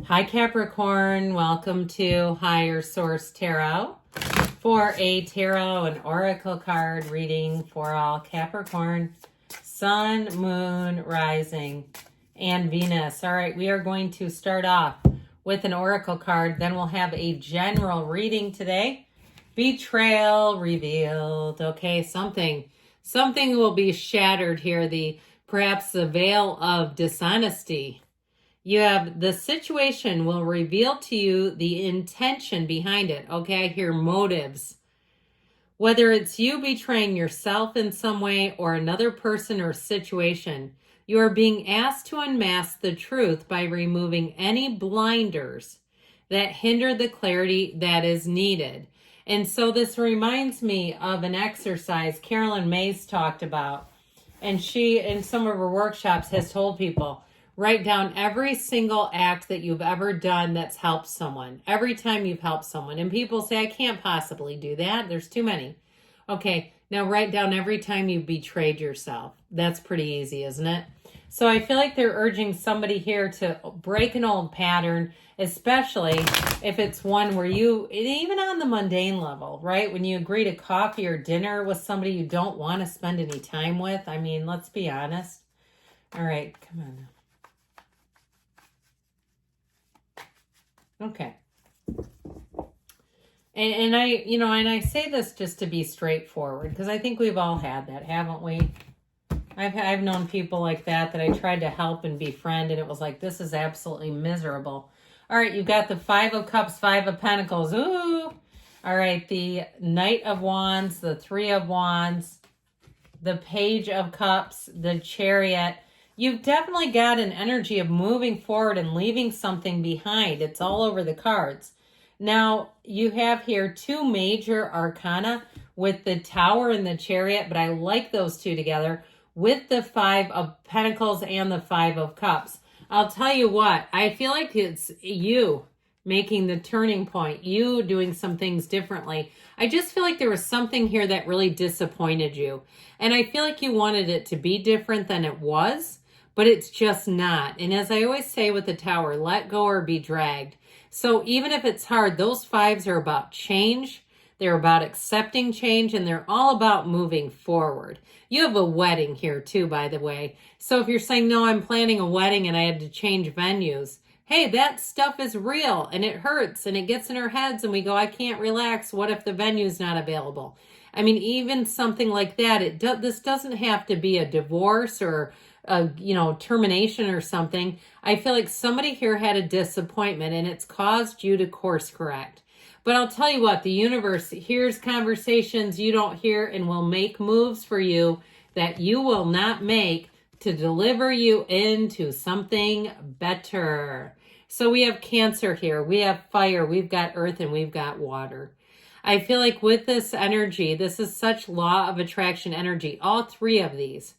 Hi Capricorn, welcome to Higher Source Tarot for a tarot and oracle card reading for all Capricorn, Sun, Moon, Rising, and Venus. All right, we are going to start off with an oracle card, then we'll have a general reading today. Betrayal revealed. Okay, something will be shattered here, perhaps the veil of dishonesty. You have the situation will reveal to you the intention behind it. Okay, I hear motives. Whether it's you betraying yourself in some way or another person or situation, you are being asked to unmask the truth by removing any blinders that hinder the clarity that is needed. And so this reminds me of an exercise Carolyn Mays talked about. And she, in some of her workshops, has told people, write down every single act that you've ever done that's helped someone. Every time you've helped someone. And people say, I can't possibly do that. There's too many. Okay, now write down every time you betrayed yourself. That's pretty easy, isn't it? So I feel like they're urging somebody here to break an old pattern, especially if it's one where you, even on the mundane level, right? When you agree to coffee or dinner with somebody you don't want to spend any time with. I mean, let's be honest. All right, come on now. Okay. And I say this just to be straightforward, because I think we've all had that, haven't we? I've known people like that I tried to help and befriend, and it was like, this is absolutely miserable. All right, you've got the Five of Cups, Five of Pentacles. Ooh. All right, the Knight of Wands, the Three of Wands, the Page of Cups, the Chariot. You've definitely got an energy of moving forward and leaving something behind. It's all over the cards. Now, you have here two major arcana with the Tower and the Chariot, but I like those two together with the Five of Pentacles and the Five of Cups. I'll tell you what, I feel like it's you making the turning point, you doing some things differently. I just feel like there was something here that really disappointed you. And I feel like you wanted it to be different than it was. But it's just not. And as I always say with the Tower, let go or be dragged. So even if it's hard, those fives are about change. They're about accepting change, and they're all about moving forward. You have a wedding here too, by the way. So if you're saying, no, I'm planning a wedding and I had to change venues. Hey, that stuff is real and it hurts and it gets in our heads and we go, I can't relax. What if the venue's not available? I mean, even something like that, this doesn't have to be a divorce or termination or something. I feel like somebody here had a disappointment and it's caused you to course correct. But I'll tell you what, the universe hears conversations you don't hear and will make moves for you that you will not make to deliver you into something better. So we have Cancer here, we have fire, we've got earth, and we've got water. I feel like with this energy, this is such law of attraction energy, all three of these.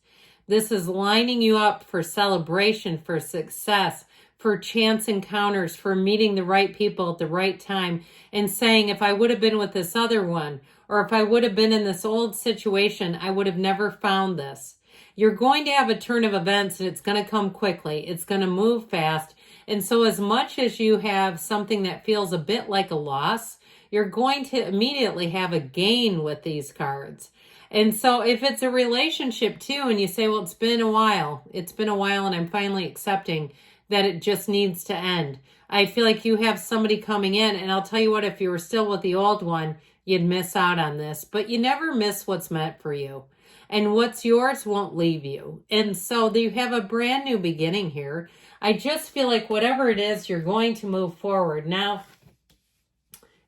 This is lining you up for celebration, for success, for chance encounters, for meeting the right people at the right time and saying, if I would have been with this other one, or if I would have been in this old situation, I would have never found this. You're going to have a turn of events and it's going to come quickly. It's going to move fast. And so as much as you have something that feels a bit like a loss, you're going to immediately have a gain with these cards. And so if it's a relationship too, and you say, well, it's been a while and I'm finally accepting that it just needs to end. I feel like you have somebody coming in, and I'll tell you what, if you were still with the old one, you'd miss out on this, but you never miss what's meant for you. And what's yours won't leave you. And so you have a brand new beginning here. I just feel like whatever it is, you're going to move forward. Now,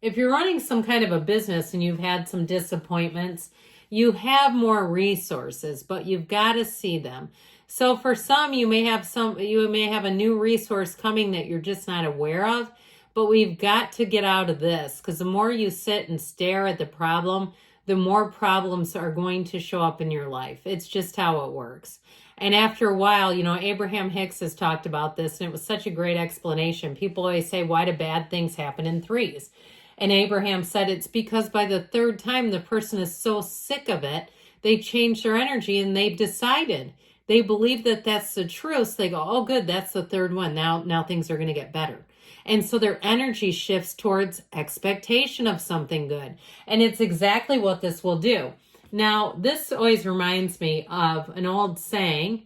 if you're running some kind of a business and you've had some disappointments, you have more resources, but you've got to see them. So for some, you may have a new resource coming that you're just not aware of, but we've got to get out of this, because the more you sit and stare at the problem, the more problems are going to show up in your life. It's just how it works. And after a while, Abraham Hicks has talked about this, and it was such a great explanation. People always say, why do bad things happen in threes? And Abraham said it's because by the third time, the person is so sick of it, they change their energy and they've decided They believe that that's the truth. So they go, oh, good, that's the third one. Now things are going to get better. And so their energy shifts towards expectation of something good. And it's exactly what this will do. Now, this always reminds me of an old saying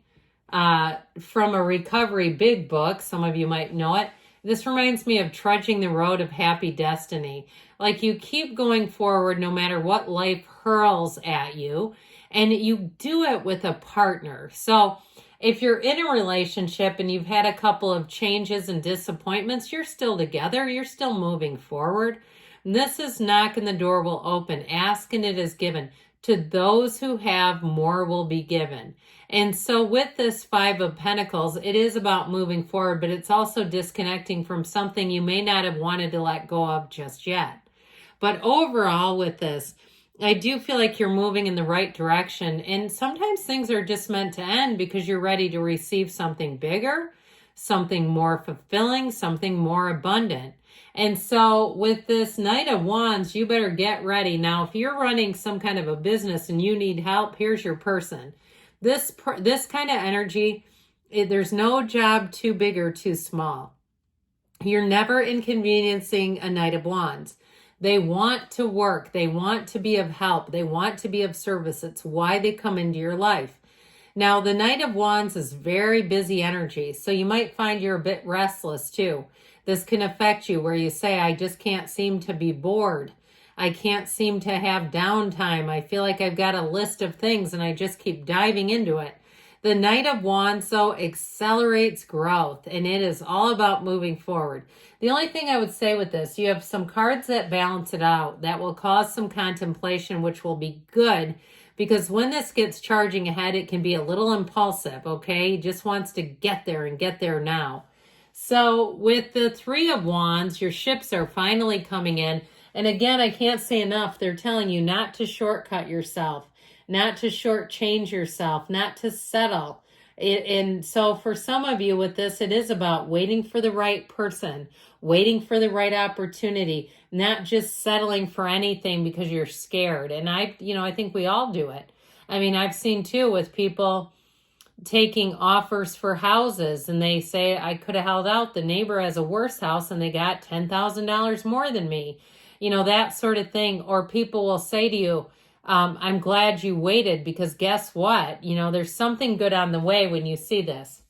from a recovery big book. Some of you might know it. This reminds me of trudging the road of happy destiny. Like you keep going forward no matter what life hurls at you, and you do it with a partner. So if you're in a relationship and you've had a couple of changes and disappointments, you're still together, you're still moving forward. This is knock and the door will open. Ask and it is given. To those who have, more will be given. And so with this Five of Pentacles, it is about moving forward, but it's also disconnecting from something you may not have wanted to let go of just yet. But overall with this, I do feel like you're moving in the right direction. And sometimes things are just meant to end because you're ready to receive something bigger, something more fulfilling, something more abundant. And so with this Knight of Wands, you better get ready. Now, if you're running some kind of a business and you need help, here's your person. This kind of energy, there's no job too big or too small. You're never inconveniencing a Knight of Wands. They want to work. They want to be of help. They want to be of service. It's why they come into your life. Now, the Knight of Wands is very busy energy, so you might find you're a bit restless too. This can affect you where you say, I just can't seem to be bored. I can't seem to have downtime. I feel like I've got a list of things and I just keep diving into it. The Knight of Wands, though, accelerates growth, and it is all about moving forward. The only thing I would say with this, you have some cards that balance it out, that will cause some contemplation, which will be good, because when this gets charging ahead, it can be a little impulsive, okay? He just wants to get there and get there now. So with the Three of Wands, your ships are finally coming in. And again, I can't say enough. They're telling you not to shortcut yourself, not to shortchange yourself, not to settle. And so for some of you with this, it is about waiting for the right person, waiting for the right opportunity, not just settling for anything because you're scared. And I think we all do it. I mean, I've seen too with people taking offers for houses and they say, I could have held out. The neighbor has a worse house and they got $10,000 more than me. You know, that sort of thing. Or people will say to you, I'm glad you waited because guess what? You know, there's something good on the way when you see this.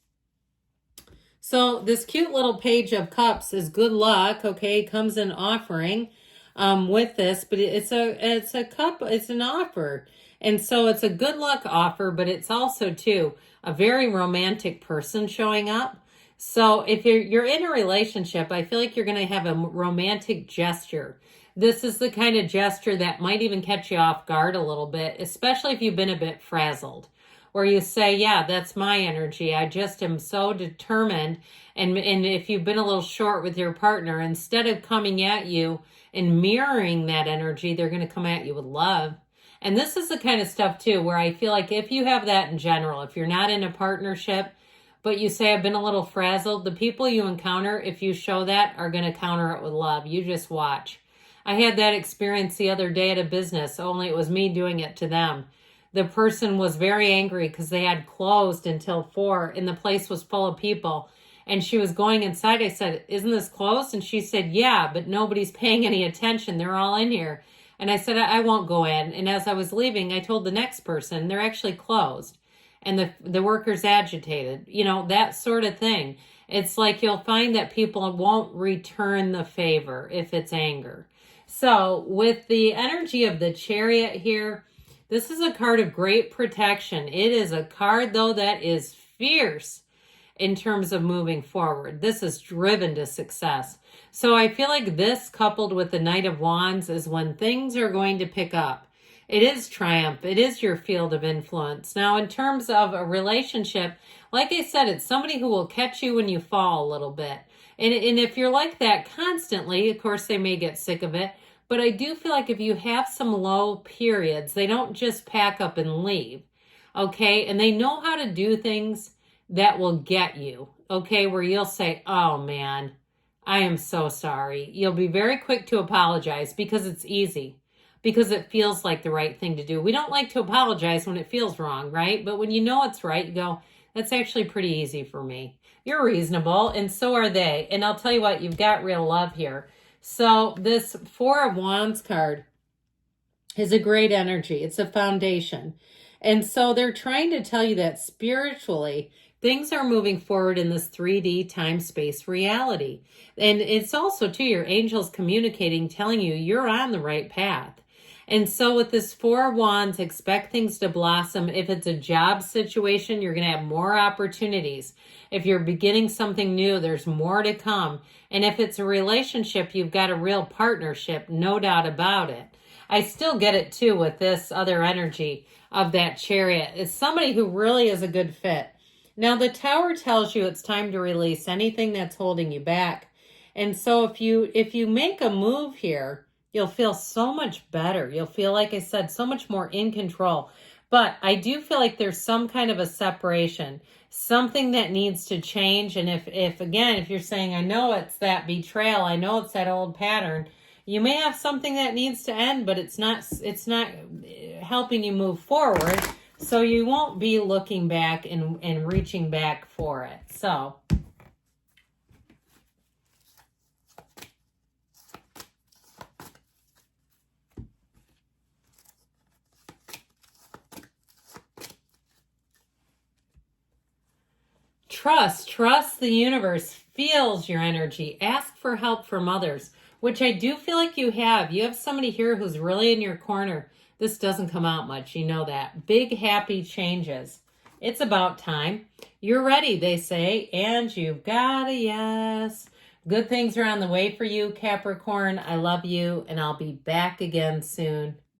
So this cute little Page of Cups is good luck, okay? Comes in offering with this, but it's a cup, it's an offer. And so it's a good luck offer, but it's also too a very romantic person showing up. So if you're in a relationship, I feel like you're going to have a romantic gesture. This is the kind of gesture that might even catch you off guard a little bit, especially if you've been a bit frazzled, where you say, yeah, that's my energy. I just am so determined. And if you've been a little short with your partner, instead of coming at you and mirroring that energy, they're going to come at you with love. And this is the kind of stuff too, where I feel like if you have that in general, if you're not in a partnership, but you say, I've been a little frazzled, the people you encounter, if you show that, are going to counter it with love. You just watch. I had that experience the other day at a business, only it was me doing it to them. The person was very angry because they had closed until 4 and the place was full of people. And she was going inside. I said, isn't this closed? And she said, yeah, but nobody's paying any attention. They're all in here. And I said, I won't go in. And as I was leaving, I told the next person, they're actually closed. And the worker's agitated. You know, that sort of thing. It's like you'll find that people won't return the favor if it's anger. So with the energy of the Chariot here, this is a card of great protection. It is a card, though, that is fierce in terms of moving forward. This is driven to success. So I feel like this coupled with the Knight of Wands is when things are going to pick up. It is triumph. It is your field of influence. Now, in terms of a relationship, like I said, it's somebody who will catch you when you fall a little bit. And if you're like that constantly, of course, they may get sick of it. But I do feel like if you have some low periods, they don't just pack up and leave, okay? And they know how to do things that will get you, okay? Where you'll say, oh man, I am so sorry. You'll be very quick to apologize because it's easy. because it feels like the right thing to do. We don't like to apologize when it feels wrong, right? But when you know it's right, you go, that's actually pretty easy for me. You're reasonable, and so are they. And I'll tell you what, you've got real love here. So this Four of Wands card is a great energy. It's a foundation. And so they're trying to tell you that spiritually, things are moving forward in this 3D time-space reality. And it's also, too, your angels communicating, telling you you're on the right path. And so with this Four of Wands, expect things to blossom. If it's a job situation, you're going to have more opportunities. If you're beginning something new, there's more to come. And if it's a relationship, you've got a real partnership, no doubt about it. I still get it, too, with this other energy of that Chariot. It's somebody who really is a good fit. Now, the Tower tells you it's time to release anything that's holding you back. And so if you make a move here, you'll feel so much better. You'll feel, like I said, so much more in control. But I do feel like there's some kind of a separation, something that needs to change. And if you're saying, I know it's that betrayal, I know it's that old pattern, you may have something that needs to end, but it's not helping you move forward. So you won't be looking back and reaching back for it. So trust the universe feels your energy. Ask for help from others, which I do feel like you have. You have somebody here who's really in your corner. This doesn't come out much, you know that. Big, happy changes. It's about time. You're ready, they say, and you've got a yes. Good things are on the way for you, Capricorn. I love you, and I'll be back again soon.